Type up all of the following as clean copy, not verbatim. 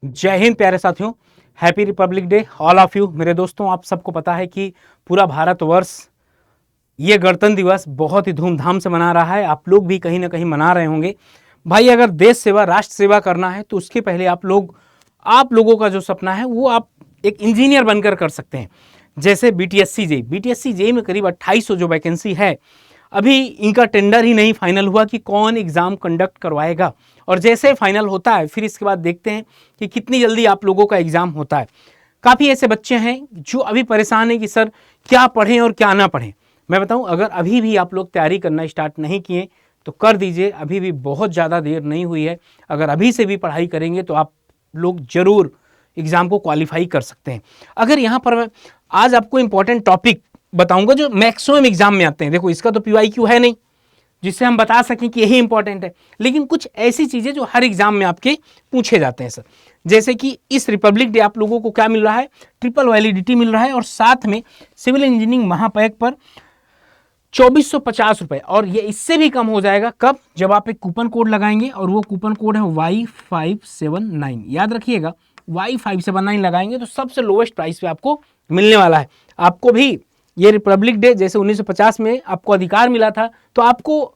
जय हिंद प्यारे साथियों, happy Republic day all of you. मेरे दोस्तों, आप सबको पता है कि पूरा भारतवर्ष ये गणतंत्र दिवस बहुत ही धूमधाम से मना रहा है। आप लोग भी कहीं ना कहीं मना रहे होंगे। भाई, अगर देश सेवा, राष्ट्र सेवा करना है तो उसके पहले आप लोगों का जो सपना है वो आप एक इंजीनियर बनकर कर सकते हैं। जैसे बीटीएससी जेई में करीब 2800 जो वैकेंसी है, अभी इनका टेंडर ही नहीं फाइनल हुआ कि कौन एग्जाम कंडक्ट करवाएगा। और जैसे फाइनल होता है फिर इसके बाद देखते हैं कि कितनी जल्दी आप लोगों का एग्जाम होता है। काफ़ी ऐसे बच्चे हैं जो अभी परेशान हैं कि सर क्या पढ़ें और क्या ना पढ़ें। मैं बताऊं, अगर अभी भी आप लोग तैयारी करना स्टार्ट नहीं किए तो कर दीजिए। अभी भी बहुत ज़्यादा देर नहीं हुई है। अगर अभी से भी पढ़ाई करेंगे तो आप लोग जरूर एग्ज़ाम को क्वालिफाई कर सकते हैं। अगर यहाँ पर मैं आज आपको इंपॉर्टेंट टॉपिक बताऊंगा जो मैक्सिमम एग्जाम में आते हैं। देखो, इसका तो पीवाईक्यू है नहीं जिससे हम बता सकें कि यही इंपॉर्टेंट है, लेकिन कुछ ऐसी चीज़ें जो हर एग्जाम में आपके पूछे जाते हैं सर। जैसे कि इस रिपब्लिक डे आप लोगों को क्या मिल रहा है, ट्रिपल वैलिडिटी मिल रहा है और साथ में सिविल इंजीनियरिंग महापैक पर 2450 रुपये। और ये इससे भी कम हो जाएगा कब, जब आप एक कूपन कोड लगाएंगे और वो कूपन कोड है Y579। याद रखिएगा, Y579 लगाएंगे तो सबसे लोवेस्ट प्राइस पे आपको मिलने वाला है। आपको भी ये रिपब्लिक डे जैसे 1950 में आपको अधिकार मिला था, तो आपको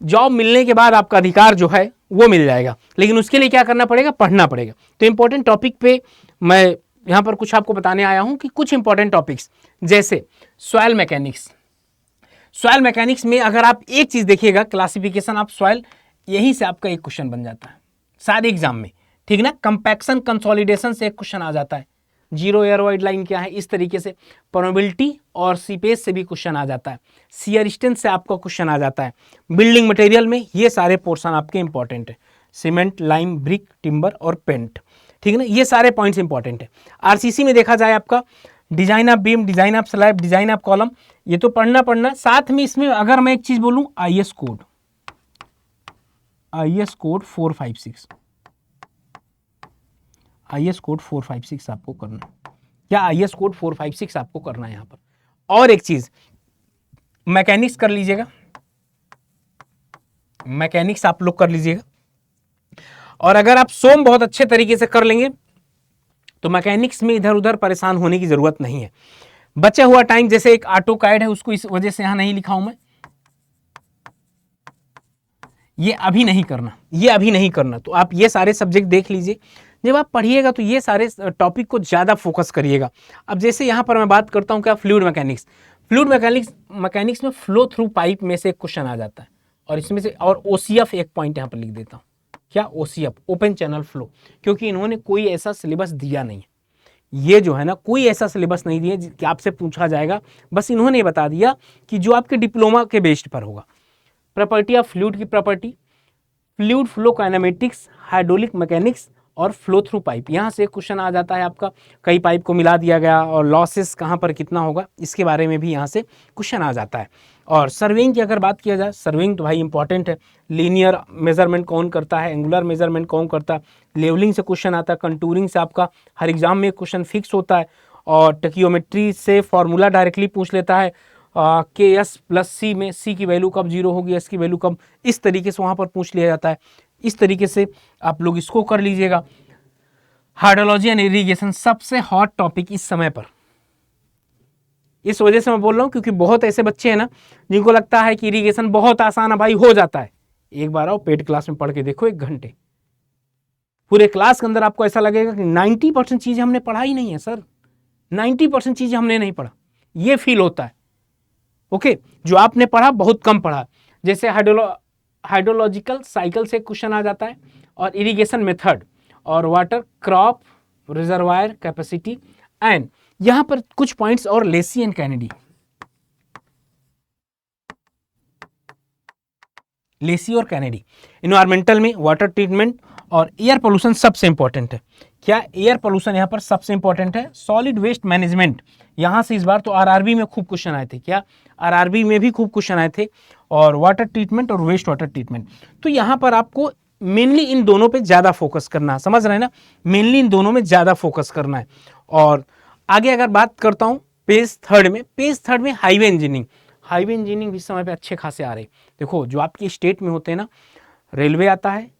जॉब मिलने के बाद आपका अधिकार जो है वो मिल जाएगा। लेकिन उसके लिए क्या करना पड़ेगा, पढ़ना पड़ेगा। तो इंपॉर्टेंट टॉपिक पे मैं यहाँ पर कुछ आपको बताने आया हूँ कि कुछ इंपॉर्टेंट टॉपिक्स जैसे सॉइल मैकेनिक्स में अगर आप एक चीज़ देखिएगा, क्लासिफिकेशन ऑफ सॉइल, यहीं से आपका एक क्वेश्चन बन जाता है सारे एग्जाम में, ठीक ना। कंपैक्शन कंसोलिडेशन से एक क्वेश्चन आ जाता है। जीरो एयरवाइड लाइन क्या है, इस तरीके से। परमेबिलिटी और सीपेज से भी क्वेश्चन आ जाता है। शियर स्ट्रेंथ से आपका क्वेश्चन आ जाता है। बिल्डिंग मटेरियल में ये सारे पोर्शन आपके इंपॉर्टेंट है। सीमेंट, लाइम, ब्रिक, टिम्बर और पेंट, ठीक है ना। ये सारे पॉइंट्स इंपॉर्टेंट है। आरसीसी में देखा जाए आपका design of beam, design of slab, design of column, ये तो पढ़ना। साथ में इसमें अगर मैं एक चीज बोलूं, आईएस कोड 456, आईएस कोड 456 आपको करना है। क्या आईएस कोड 456 आपको करना है यहाँ पर। और एक चीज, मैकेनिक्स कर लीजिएगा, मैकेनिक्स आप लोग कर लीजिएगा। और अगर आप सोम बहुत अच्छे तरीके से कर लेंगे तो मैकेनिक्स में इधर उधर परेशान होने की जरूरत नहीं है। बचा हुआ टाइम, जैसे एक ऑटो कैड है, उसको इस वजह से यहां नहीं लिखा हूं मैं, ये अभी नहीं करना, तो आप ये सारे सब्जेक्ट देख लीजिए। जब आप पढ़िएगा तो ये सारे टॉपिक को ज्यादा फोकस करिएगा। अब जैसे यहां पर मैं बात करता हूं क्या, फ्लूइड मैकेनिक्स में फ्लो थ्रू पाइप में से एक क्वेश्चन आ जाता है। और इसमें से और ओसीएफ एक पॉइंट यहां पर लिख देता हूं, क्या ओसीएफ, ओपन चैनल फ्लो, क्योंकि इन्होंने कोई ऐसा सिलेबस दिया नहीं है। ये जो है ना, कोई ऐसा सिलेबस नहीं दिया कि आपसे पूछा जाएगा। बस इन्होंने बता दिया कि जो आपके डिप्लोमा के बेस्ड पर होगा। प्रॉपर्टी ऑफ फ्लूइड की property, fluid flow kinematics, hydraulic mechanics और फ्लो थ्रू पाइप, यहाँ से क्वेश्चन आ जाता है आपका। कई पाइप को मिला दिया गया और लॉसेस कहाँ पर कितना होगा, इसके बारे में भी यहाँ से क्वेश्चन आ जाता है। और सर्वेइंग की अगर बात किया जाए, सर्वेइंग तो भाई इंपॉर्टेंट है। लीनियर मेजरमेंट कौन करता है, एंगुलर मेजरमेंट कौन करता है, लेवलिंग से क्वेश्चन आता है, कंटूरिंग से आपका हर एग्जाम में क्वेश्चन फिक्स होता है। और टेकियोमेट्री से फॉर्मूला डायरेक्टली पूछ लेता है के एस प्लस सी में सी की वैल्यू कब जीरो होगी, एस की वैल्यू कब, इस तरीके से वहाँ पर पूछ लिया जाता है। इस तरीके से आप लोग इसको कर लीजिएगा। हाइड्रोलॉजी एंड इरिगेशन सबसे हॉट टॉपिक इस समय पर, इस वजह से मैं बोल रहा हूं क्योंकि बहुत ऐसे बच्चे हैं ना जिनको लगता है कि इरिगेशन बहुत आसान है, भाई हो जाता है। एक बार आओ पेड क्लास में पढ़ के देखो, 1 घंटे पूरे क्लास के अंदर आपको ऐसा लगेगा कि 90% चीजें हमने पढ़ा ही नहीं है सर, 90% चीजें हमने नहीं पढ़ा, ये फील होता है। ओके, जो आपने पढ़ा बहुत कम पढ़ा। जैसे हाइड्रोलॉजिकल साइकिल से क्वेश्चन आ जाता है, और इरिगेशन मेथड, और water crop reservoir capacity, and यहां पर कुछ पॉइंट्स और लेसी एंड कैनेडी, लेसी और कैनेडी। इन्वायरमेंटल में वाटर ट्रीटमेंट और एयर पोल्यूशन सबसे इंपॉर्टेंट है। क्या एयर पोल्यूशन यहाँ पर सबसे इंपॉर्टेंट है। सॉलिड वेस्ट मैनेजमेंट, यहाँ से इस बार तो आरआरबी में खूब क्वेश्चन आए थे, क्या आरआरबी में भी खूब क्वेश्चन आए थे। और वाटर ट्रीटमेंट और वेस्ट वाटर ट्रीटमेंट, तो यहाँ पर आपको मेनली इन दोनों पे ज्यादा फोकस करना है, समझ रहे हैं ना, मेनली इन दोनों में ज्यादा फोकस करना है। और आगे अगर बात करता हूँ पेज थर्ड में हाईवे इंजीनियरिंग भी समय पे अच्छे खासे आ रहे। देखो, जो आपकी स्टेट में होते हैं ना, रेलवे आता है,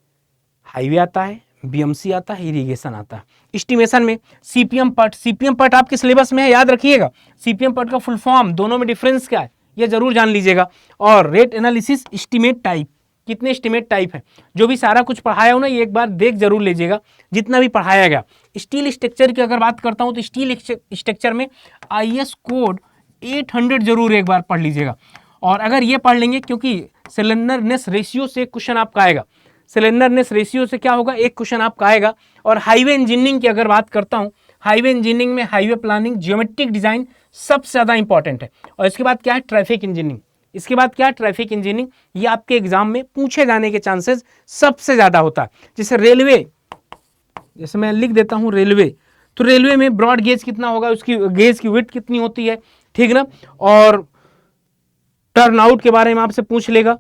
हाईवे आता है, बीएमसी आता है, इरिगेशन आता है। एस्टिमेशन में सीपीएम पार्ट आपके सिलेबस में है, याद रखिएगा। सीपीएम पार्ट का फुल फॉर्म, दोनों में डिफरेंस क्या है ये जरूर जान लीजिएगा। और रेट एनालिसिस, एस्टिमेट टाइप, कितने एस्टिमेट टाइप है, जो भी सारा कुछ पढ़ाया हो ना ये एक बार देख जरूर लीजिएगा, जितना भी पढ़ाया गया। स्टील स्ट्रक्चर की अगर बात करता हूँ तो स्टील स्ट्रक्चर में IS कोड 800 जरूर एक बार पढ़ लीजिएगा। और अगर ये पढ़ लेंगे, क्योंकि स्लेंडरनेस रेशियो से क्वेश्चन आपका आएगा, स्लेंडरनेस रेशियो से क्या होगा, एक क्वेश्चन आपका आएगा। और हाईवे इंजीनियरिंग की अगर बात करता हूँ, हाईवे इंजीनियरिंग में हाईवे प्लानिंग, ज्योमेट्रिक डिजाइन सबसे ज़्यादा इंपॉर्टेंट है। और इसके बाद क्या है, ट्रैफिक इंजीनियरिंग। इसके बाद क्या है, ट्रैफिक इंजीनियरिंग। ये आपके एग्जाम में पूछे जाने के चांसेस सबसे ज़्यादा होता है। जैसे रेलवे, जैसे मैं लिख देता हूँ रेलवे, तो रेलवे में ब्रॉड गेज कितना होगा, उसकी गेज की विड्थ कितनी होती है, ठीक ना। और टर्नआउट के बारे में आपसे पूछ लेगा।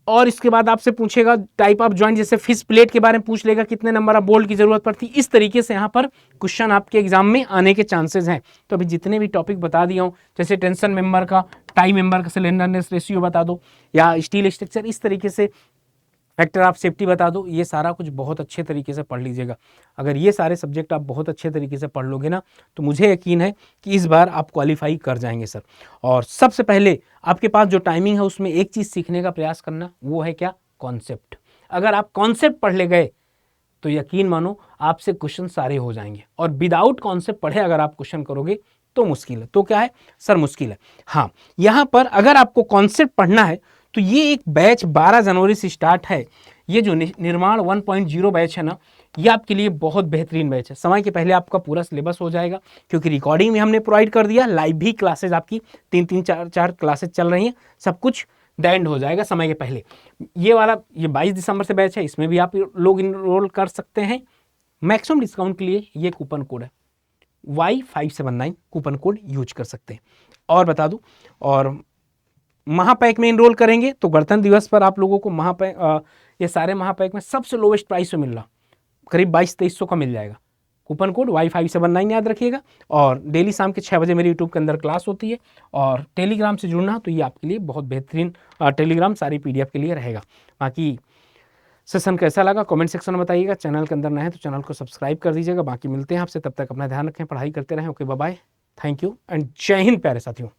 और इसके बाद आपसे पूछेगा टाइप ऑफ जॉइंट, जैसे फिश प्लेट के बारे में पूछ लेगा, कितने नंबर ऑफ बोल्ट की जरूरत पड़ती है। इस तरीके से यहाँ पर क्वेश्चन आपके एग्जाम में आने के चांसेस हैं। तो अभी जितने भी टॉपिक बता दिया हूँ, जैसे टेंशन मेंबर का, टाई मेंबर का सिलेंडरनेस रेशियो बता दो, या स्टील स्ट्रक्चर, इस तरीके से फैक्टर ऑफ सेफ्टी बता दो, ये सारा कुछ बहुत अच्छे तरीके से पढ़ लीजिएगा। अगर ये सारे सब्जेक्ट आप बहुत अच्छे तरीके से पढ़ लोगे ना, तो मुझे यकीन है कि इस बार आप क्वालिफाई कर जाएंगे सर। और सबसे पहले आपके पास जो टाइमिंग है उसमें एक चीज़ सीखने का प्रयास करना, वो है क्या, कॉन्सेप्ट। अगर आप कॉन्सेप्ट पढ़ ले गए तो यकीन मानो आपसे क्वेश्चन सारे हो जाएंगे। और विदाउट कॉन्सेप्ट पढ़े अगर आप क्वेश्चन करोगे तो मुश्किल है। तो क्या है सर, मुश्किल है। हाँ, यहाँ पर अगर आपको कॉन्सेप्ट पढ़ना है तो ये एक बैच 12 जनवरी से स्टार्ट है। ये जो निर्माण 1.0 बैच है ना, ये आपके लिए बहुत बेहतरीन बैच है। समय के पहले आपका पूरा सिलेबस हो जाएगा, क्योंकि रिकॉर्डिंग में हमने प्रोवाइड कर दिया, लाइव भी क्लासेज आपकी 3-4 क्लासेज चल रही हैं, सब कुछ द एंड हो जाएगा समय के पहले। ये वाला ये 22 दिसंबर से बैच है, इसमें भी आप लोग इनरोल कर सकते हैं। मैक्सिमम डिस्काउंट के लिए ये कूपन कोड है Y579 कूपन कोड यूज कर सकते हैं। और बता दूं, और महापैक में इनरोल करेंगे तो गणतंत्र दिवस पर आप लोगों को महापैक, ये सारे महापैक में सबसे लोवेस्ट प्राइस में मिल रहा, करीब 2200-2300 का मिल जाएगा। कूपन कोड Y579 याद रखिएगा। और डेली शाम के 6 बजे मेरी यूट्यूब के अंदर क्लास होती है। और टेलीग्राम से जुड़ना तो ये आपके लिए बहुत बेहतरीन टेलीग्राम सारी PDF के लिए रहेगा। बाकी सेशन कैसा लगा कमेंट सेक्शन में बताइएगा। चैनल के अंदर नए हैं तो चैनल को सब्सक्राइब कर दीजिएगा। बाकी मिलते हैं आपसे, तब तक अपना ध्यान रखें, पढ़ाई करते रहें। Okay, bye bye, thank you and Jai Hind प्यारे साथियों।